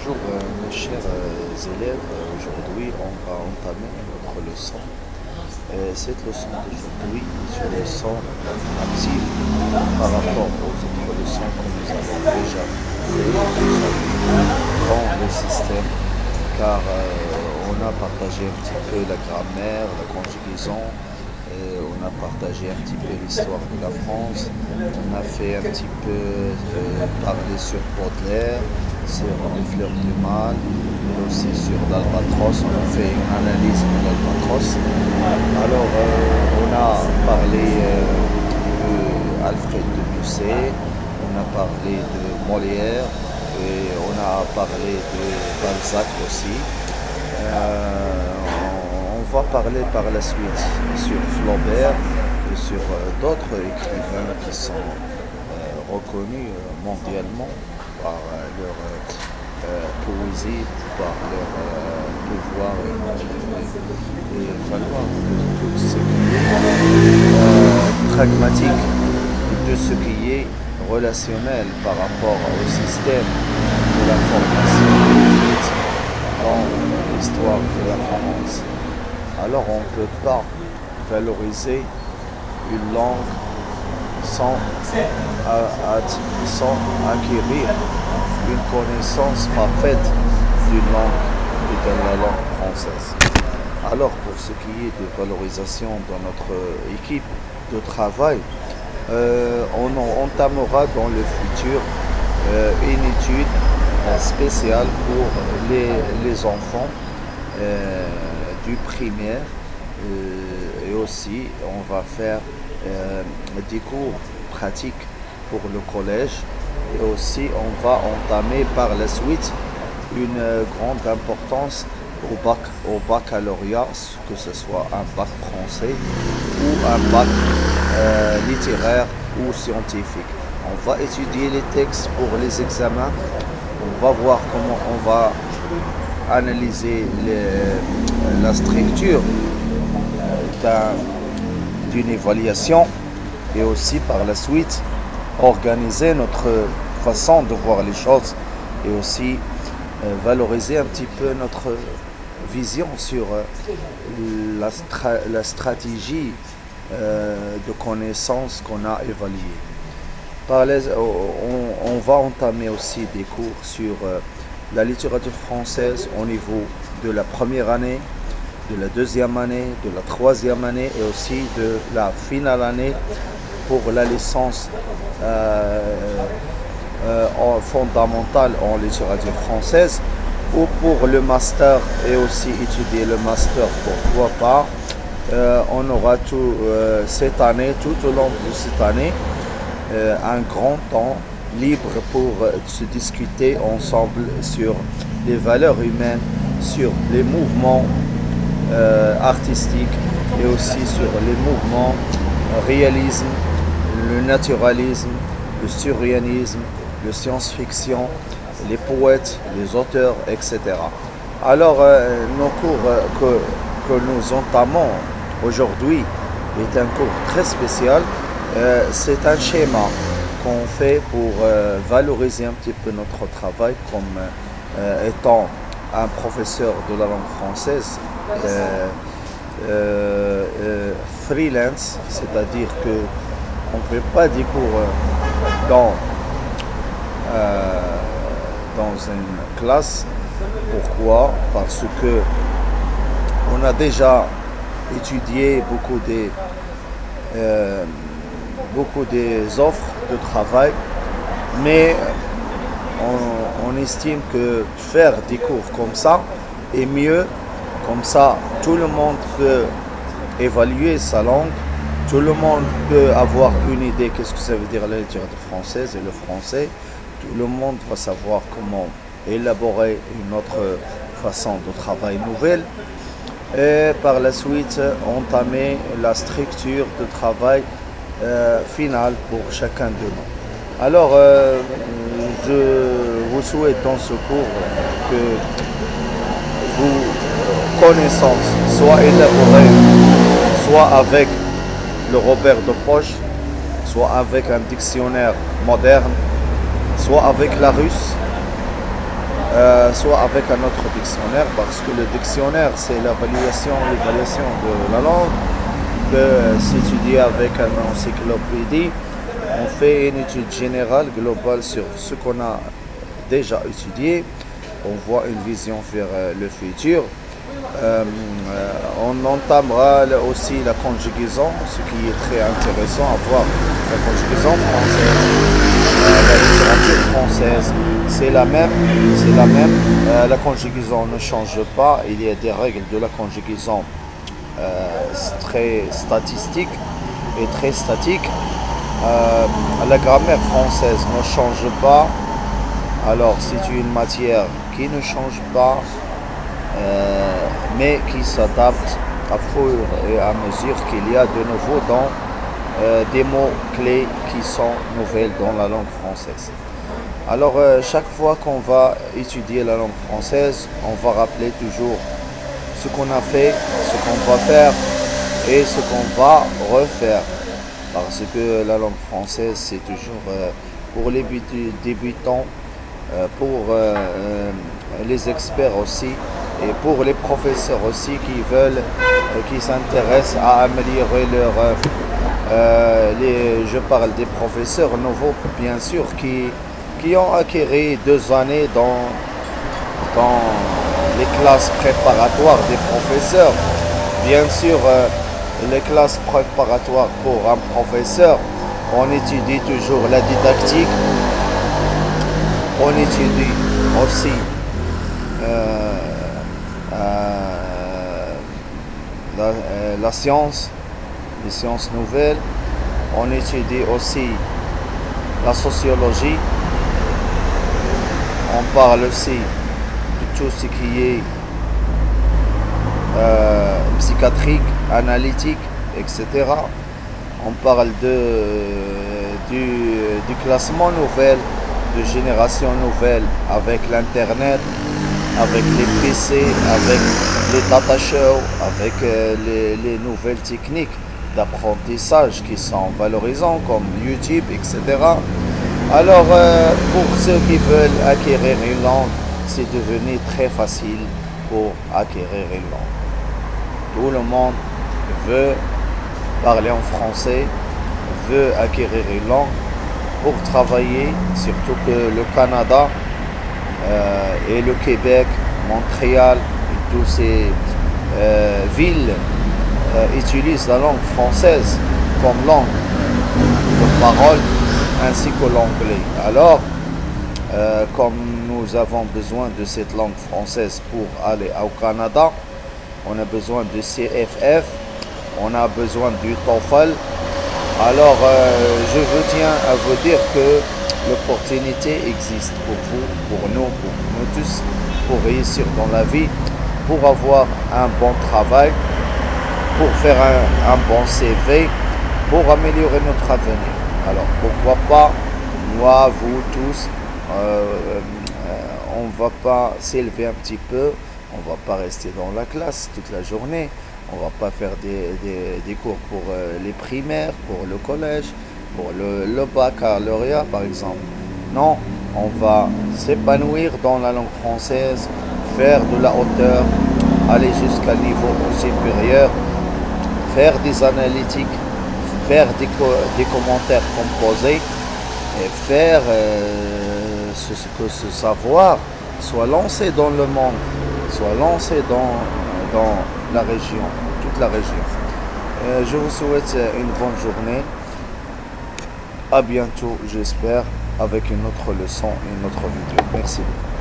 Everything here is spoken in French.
Bonjour mes chers élèves, aujourd'hui on va entamer notre leçon. Cette leçon d'aujourd'hui est une leçon active par rapport aux autres leçons que nous avons déjà dans le système, car on a partagé un petit peu la grammaire, la conjugaison, on a partagé un petit peu l'histoire de la France, on a fait un petit peu parler sur Baudelaire, sur les fleurs du mal, mais aussi sur l'albatros. On a fait une analyse de l'albatros. Alors, on a parlé de Alfred de Musset, on a parlé de Molière et on a parlé de Balzac aussi. On va parler par la suite sur Flaubert et sur d'autres écrivains qui sont reconnus mondialement par leur poésie, par leur pouvoir et valoir de tout ce qui est pragmatique, de ce qui est relationnel par rapport au système de la formation dans l'histoire de la France. Alors on ne peut pas valoriser une langue sans acquérir une connaissance parfaite d'une langue et de la langue française. Alors pour ce qui est de valorisation dans notre équipe de travail, on entamera dans le futur une étude spéciale pour les enfants du primaire et aussi on va faire des cours pratiques pour le collège et aussi on va entamer par la suite une grande importance au baccalauréat, que ce soit un bac français ou un bac littéraire ou scientifique. On va étudier les textes pour les examens, on va voir comment on va analyser la structure d'une évaluation et aussi par la suite organiser notre façon de voir les choses et aussi valoriser un petit peu notre vision sur la stratégie de connaissances qu'on a évaluées. On va entamer aussi des cours sur la littérature française au niveau de la première année, de la deuxième année, de la troisième année et aussi de la finale année pour la licence fondamentale en littérature française ou pour le master et aussi étudier le master, pourquoi pas. On aura cette année, tout au long de cette année, un grand temps libre pour se discuter ensemble sur les valeurs humaines, sur les mouvements artistiques et aussi sur les mouvements réalisme, le naturalisme, le surréalisme, le science-fiction, les poètes, les auteurs, etc. Alors, nos cours que nous entamons aujourd'hui est un cours très spécial. C'est un schéma qu'on fait pour valoriser un petit peu notre travail comme étant un professeur de la langue française freelance, c'est-à-dire que on ne fait pas des cours dans une classe. Pourquoi? Parce que on a déjà étudié beaucoup des offres de travail, mais on estime que faire des cours comme ça est mieux. Comme ça, tout le monde peut évaluer sa langue, tout le monde peut avoir une idée qu'est-ce que ça veut dire la littérature française et le français. Tout le monde va savoir comment élaborer une autre façon de travail nouvelle et par la suite entamer la structure de travail finale pour chacun de nous. Alors, je vous souhaite dans ce cours que vos connaissances soient élaborées soit avec le Robert de Poche, soit avec un dictionnaire moderne, soit avec la russe, soit avec un autre dictionnaire, parce que le dictionnaire, c'est l'évaluation de la langue, peut s'étudier avec une encyclopédie. On fait une étude générale, globale sur ce qu'on a déjà étudié. On voit une vision vers le futur. On entamera aussi la conjugaison, ce qui est très intéressant à voir. La conjugaison française, la littérature française, c'est la même. La conjugaison ne change pas. Il y a des règles de la conjugaison très statistiques et très statiques. La grammaire française ne change pas. Alors c'est une matière qui ne change pas, mais qui s'adapte à fur et à mesure qu'il y a de nouveau dans des mots clés qui sont nouvelles dans la langue française. Alors chaque fois qu'on va étudier la langue française, on va rappeler toujours ce qu'on a fait, ce qu'on va faire et ce qu'on va refaire. Parce que la langue française, c'est toujours pour les débutants, pour les experts aussi, et pour les professeurs aussi qui s'intéressent à améliorer je parle des professeurs nouveaux, bien sûr, qui ont acquis 2 années dans les classes préparatoires des professeurs. Bien sûr, les classes préparatoires pour un professeur, on étudie toujours la didactique, on étudie aussi la science, les sciences nouvelles, on étudie aussi la sociologie, on parle aussi de tout ce qui est psychiatrique, analytique, etc. On parle du classement nouvelle, de génération nouvelle avec l'internet, avec les PC, avec les data shows, avec les nouvelles techniques d'apprentissage qui sont valorisants comme YouTube, etc. Alors pour ceux qui veulent acquérir une langue, c'est devenu très facile pour acquérir une langue. Tout le monde veut parler en français, veut acquérir une langue pour travailler, surtout que le Canada et le Québec, Montréal et toutes ces villes utilisent la langue française comme langue de parole ainsi que l'anglais. Alors, comme nous avons besoin de cette langue française pour aller au Canada, on a besoin de CFF, on a besoin du TOEFL. Alors, je tiens à vous dire que l'opportunité existe pour vous, pour nous tous, pour réussir dans la vie, pour avoir un bon travail, pour faire un bon CV, pour améliorer notre avenir. Alors, pourquoi pas, moi, vous tous, on ne va pas s'élever un petit peu, on ne va pas rester dans la classe toute la journée, on ne va pas faire des cours pour les primaires, pour le collège, pour le baccalauréat par exemple. Non, on va s'épanouir dans la langue française, faire de la hauteur, aller jusqu'à niveau supérieur, faire des analytiques, faire des commentaires composés et faire que ce savoir soit lancé dans le monde, soit lancé dans la région, toute la région. Je vous souhaite une bonne journée. À bientôt, j'espère, avec une autre leçon, une autre vidéo. Merci beaucoup.